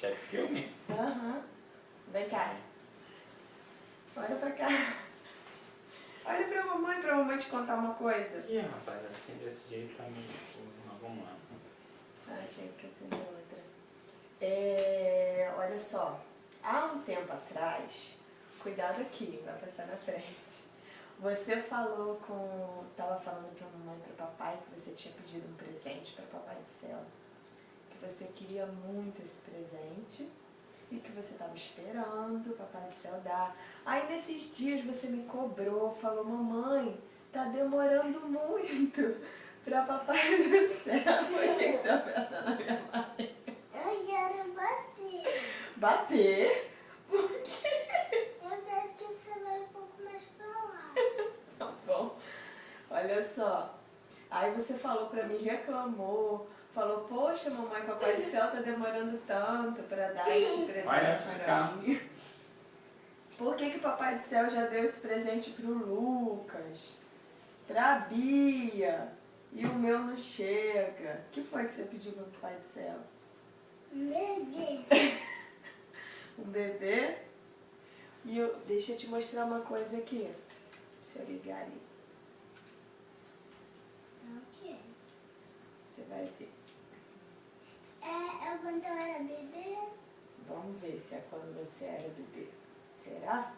Quer filme? Aham. Vem cá. Olha pra cá. Olha pra mamãe te contar uma coisa. Ih, rapaz, assim desse jeito tá meio escuro. Mas vamos lá. Ah, tinha que acender outra. Olha só. Há um tempo atrás, cuidado aqui, vai passar na frente. Você tava falando pra mamãe e pro papai que você tinha pedido um presente pra Papai do Céu. Que você queria muito esse presente e que você estava esperando o Papai do Céu dar. Aí nesses dias você me cobrou, falou, mamãe, tá demorando muito pra Papai do Céu. Por que você aperta na minha mãe? Eu quero bater. Bater? Por quê? Eu quero que você vai um pouco mais pra lá. Tá bom. Olha só. Aí você falou pra mim, reclamou. Falou, poxa, mamãe, Papai do Céu tá demorando tanto pra dar esse presente pra mim. Por que Papai do Céu já deu esse presente pro Lucas, pra Bia, e o meu não chega? O que foi que você pediu pro Papai do Céu? Bebê. Um bebê? Deixa eu te mostrar uma coisa aqui. Deixa eu ligar ali. O quê? Você vai ver. É quando eu era bebê? Vamos ver se é quando você era bebê. Será?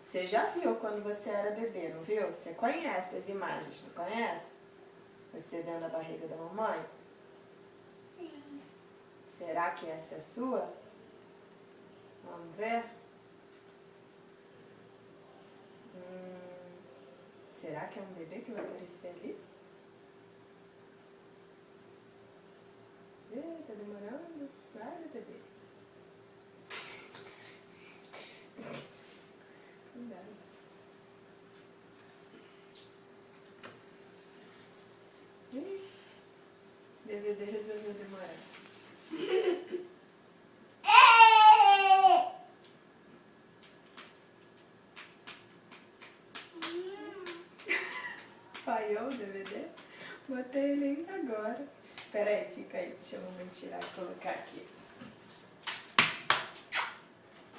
Você já viu quando você era bebê, não viu? Você conhece as imagens, não conhece? Você dentro da barriga da mamãe? Sim. Será que essa é sua? Vamos ver? Será que é um bebê que vai aparecer ali? Tá demorando? Vai, bebê. Cuidado. Ixi, DVD resolveu demorar. Falhou o DVD? Botei ele ainda agora. Espera aí, fica aí. Deixa eu tirar e colocar aqui.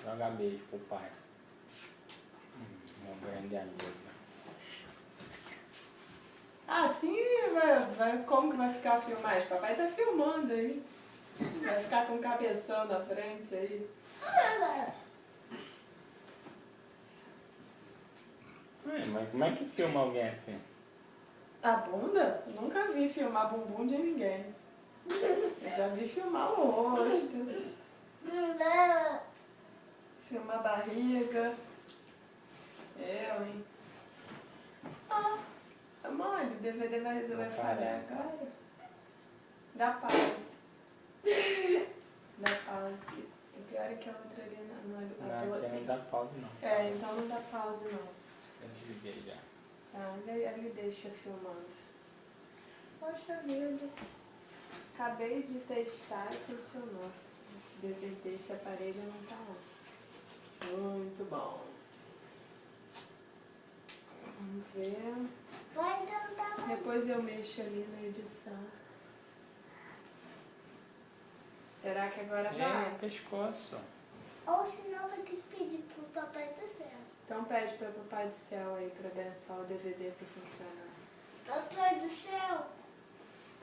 Joga beijo pro pai. Meu grande amigo. Ah, sim, como que vai ficar a filmagem? Papai tá filmando aí. Vai ficar com o cabeção na frente aí. Mas como é que filma alguém assim? A bunda? Nunca vi filmar bumbum de ninguém. Eu já vi filmar o rosto, filmar a barriga. Eu, hein? Ah, mãe, o DVD vai falhar agora. Dá pause. Dá pause. O pior é que a outra ali Não, aqui não dá pausa não. Então não dá pause não. Eu desliguei já. Ah, ele deixa filmando. Poxa vida. Acabei de testar e funcionou. Esse DVD, esse aparelho não tá lá. Muito bom. Vamos ver. Vai tentar. Depois eu mexo ali na edição. Será que agora vai? É, pescoço. Ou senão vai ter que pedir pro Papai do Céu. Então pede para o Papai do Céu aí para abençoar o DVD para funcionar. Papai do Céu,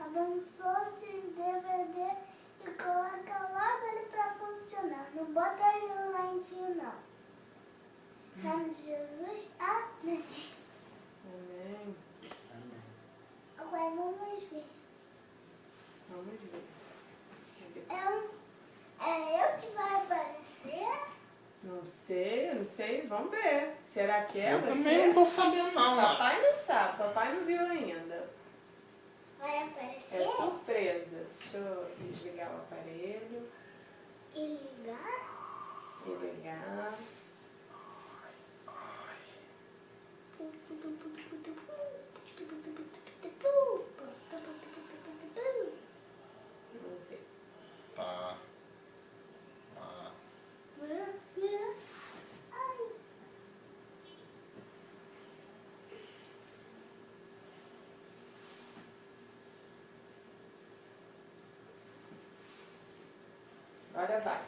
abençoa esse DVD e coloca logo ele pra funcionar. Não bota ele no lentinho, não. Em nome de Jesus, amém. Amém. Amém. Agora vamos ver. Vamos ver. É eu que vai aparecer? Não sei. Vamos ver. Será que é Eu você? também não tô sabendo não. Papai não sabe, papai não viu ainda. Vai aparecer? É surpresa. Deixa eu desligar o aparelho E ligar? e ligar. Vamos ver. Tá. Ai. Agora vai.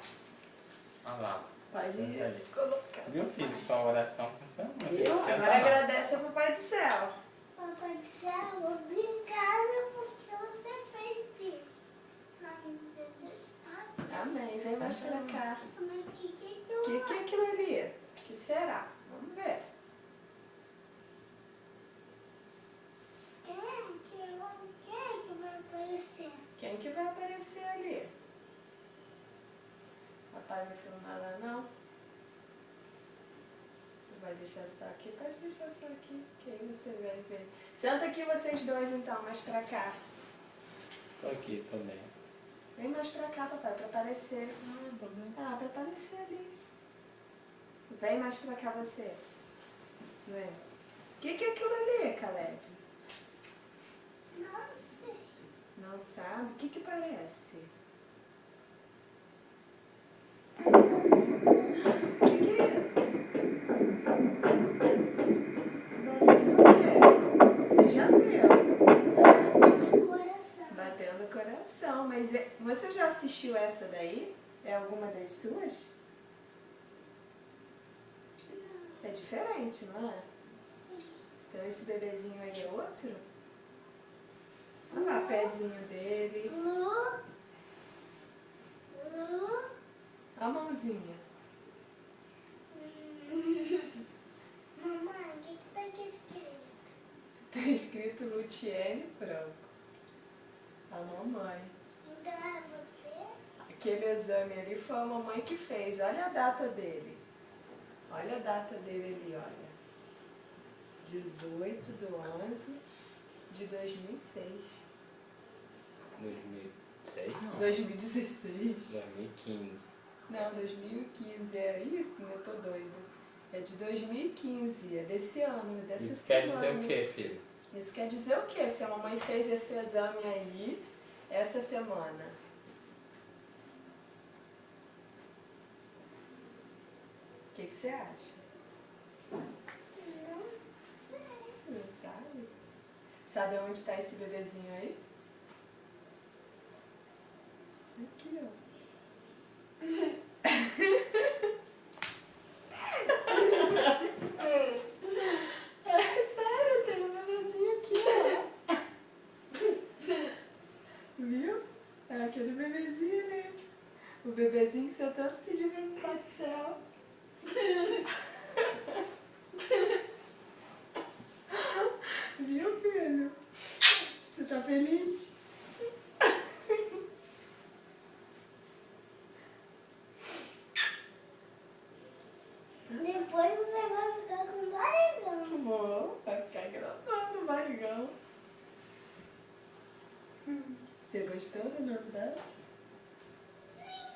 Olha lá. Pode Senta aí. colocar. Viu, filho? Sua oração funcionou. Viu? Senta Agora lá. agradece ao Papai do Céu. Papai do céu, obrigada porque você fez isso. Nome de Jesus. Amém. Vem mais pra cá. Mas que O que é aquilo ali? O que será? Vamos ver. Quem é que vai aparecer? Quem que vai aparecer ali? Papai vai filmar lá, não? Vai deixar só aqui? Pode deixar só aqui, que aí você vai ver. Senta aqui vocês dois então, mais pra cá. Tô aqui, tô bem. Vem mais pra cá, papai, pra aparecer. Tô bem. Ah, pra aparecer ali. Vem mais pra cá você. Vem. O que é aquilo ali, Caleb? Não sei. Não sabe? O que parece? O que é isso? Esse barulho é o quê? Você já viu? Coração. Batendo o coração. Mas você já assistiu essa daí? É alguma das suas? É diferente, não é? Sim. Então esse bebezinho aí é outro? Olha lá o pezinho dele. Lu. A mãozinha. Mamãe, o que tá aqui escrito? Tá escrito Lutiene Franco. A mamãe. Então é você? Aquele exame ali foi a mamãe que fez. Olha a data dele. Olha a data dele ali, olha. 18/11/2006. 2006 não. 2016. 2015. Não, 2015. É aí, eu tô doida. É de 2015, é desse ano, dessa Isso quer semana. dizer o quê, filho? Isso quer dizer o quê? Se a mamãe fez esse exame aí, essa semana. O que você acha? Não sei. Não sabe? Sabe onde está esse bebezinho aí? Aqui, ó. É sério, tem um bebezinho aqui, ó. Viu? É aquele bebezinho ali. O bebezinho que você tanto pediu pra mim Pai do Céu. Viu, filho? Você tá feliz? Depois você vai ficar com barrigão. Vou, vai ficar grandão no barrigão. Você gostou da novidade? Sim.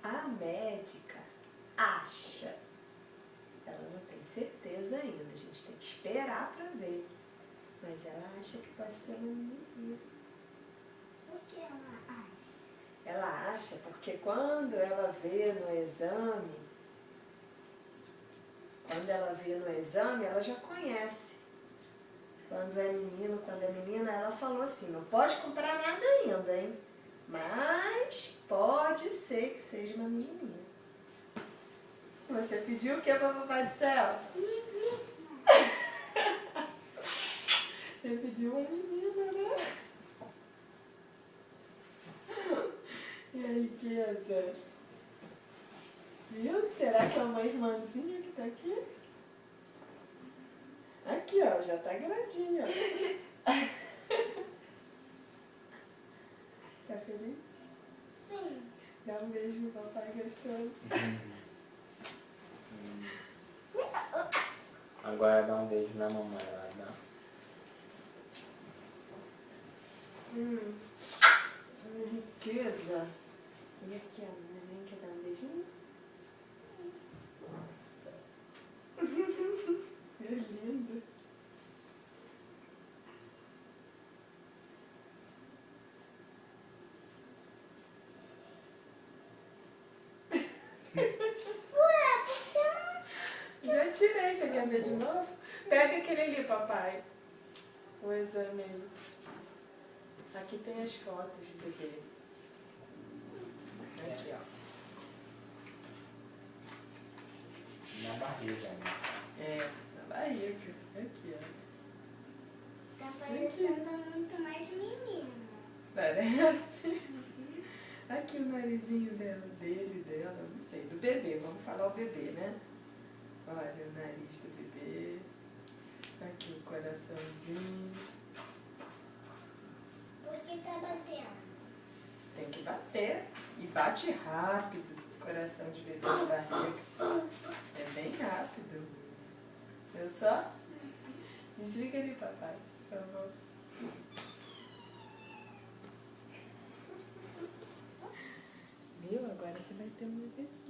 A médica acha, ela não tem certeza ainda, a gente tem que esperar pra ver. Mas ela acha que pode ser uma menina. O que ela acha? Ela acha porque quando ela vê no exame, ela já conhece. Quando é menino, quando é menina, ela falou assim, não pode comprar nada ainda, hein? Mas pode ser que seja uma menininha. Você pediu o que para o Papai do Céu? Você pediu uma menina, né? E aí, Kesa? Viu? Será que é uma irmãzinha que tá aqui? Aqui, ó, já tá grandinha. Tá feliz? Sim. Dá um beijo no papai gostoso. Agora dá um beijo na mamãe lá, dá. Riqueza. E aqui, ó, neném quer dar um beijinho? Que lindo. Ué, por que não? Já tirei, você quer ver de novo? Pega aquele ali, papai. O exame aí. Aqui tem as fotos do bebê. Aqui, ó. Na barriga, né? É, na barriga. Aqui, ó. Tá parecendo muito mais menina. Parece. Aqui o narizinho dela, dele, dela, não sei. Do bebê, vamos falar o bebê, né? Olha o nariz do bebê. Aqui o coraçãozinho. Por que tá batendo? Tem que bater. E bate rápido. Coração de bebê na barriga. É bem rápido. Viu só? Desliga ali, papai, por favor. Viu? Agora você vai ter um bebezinho.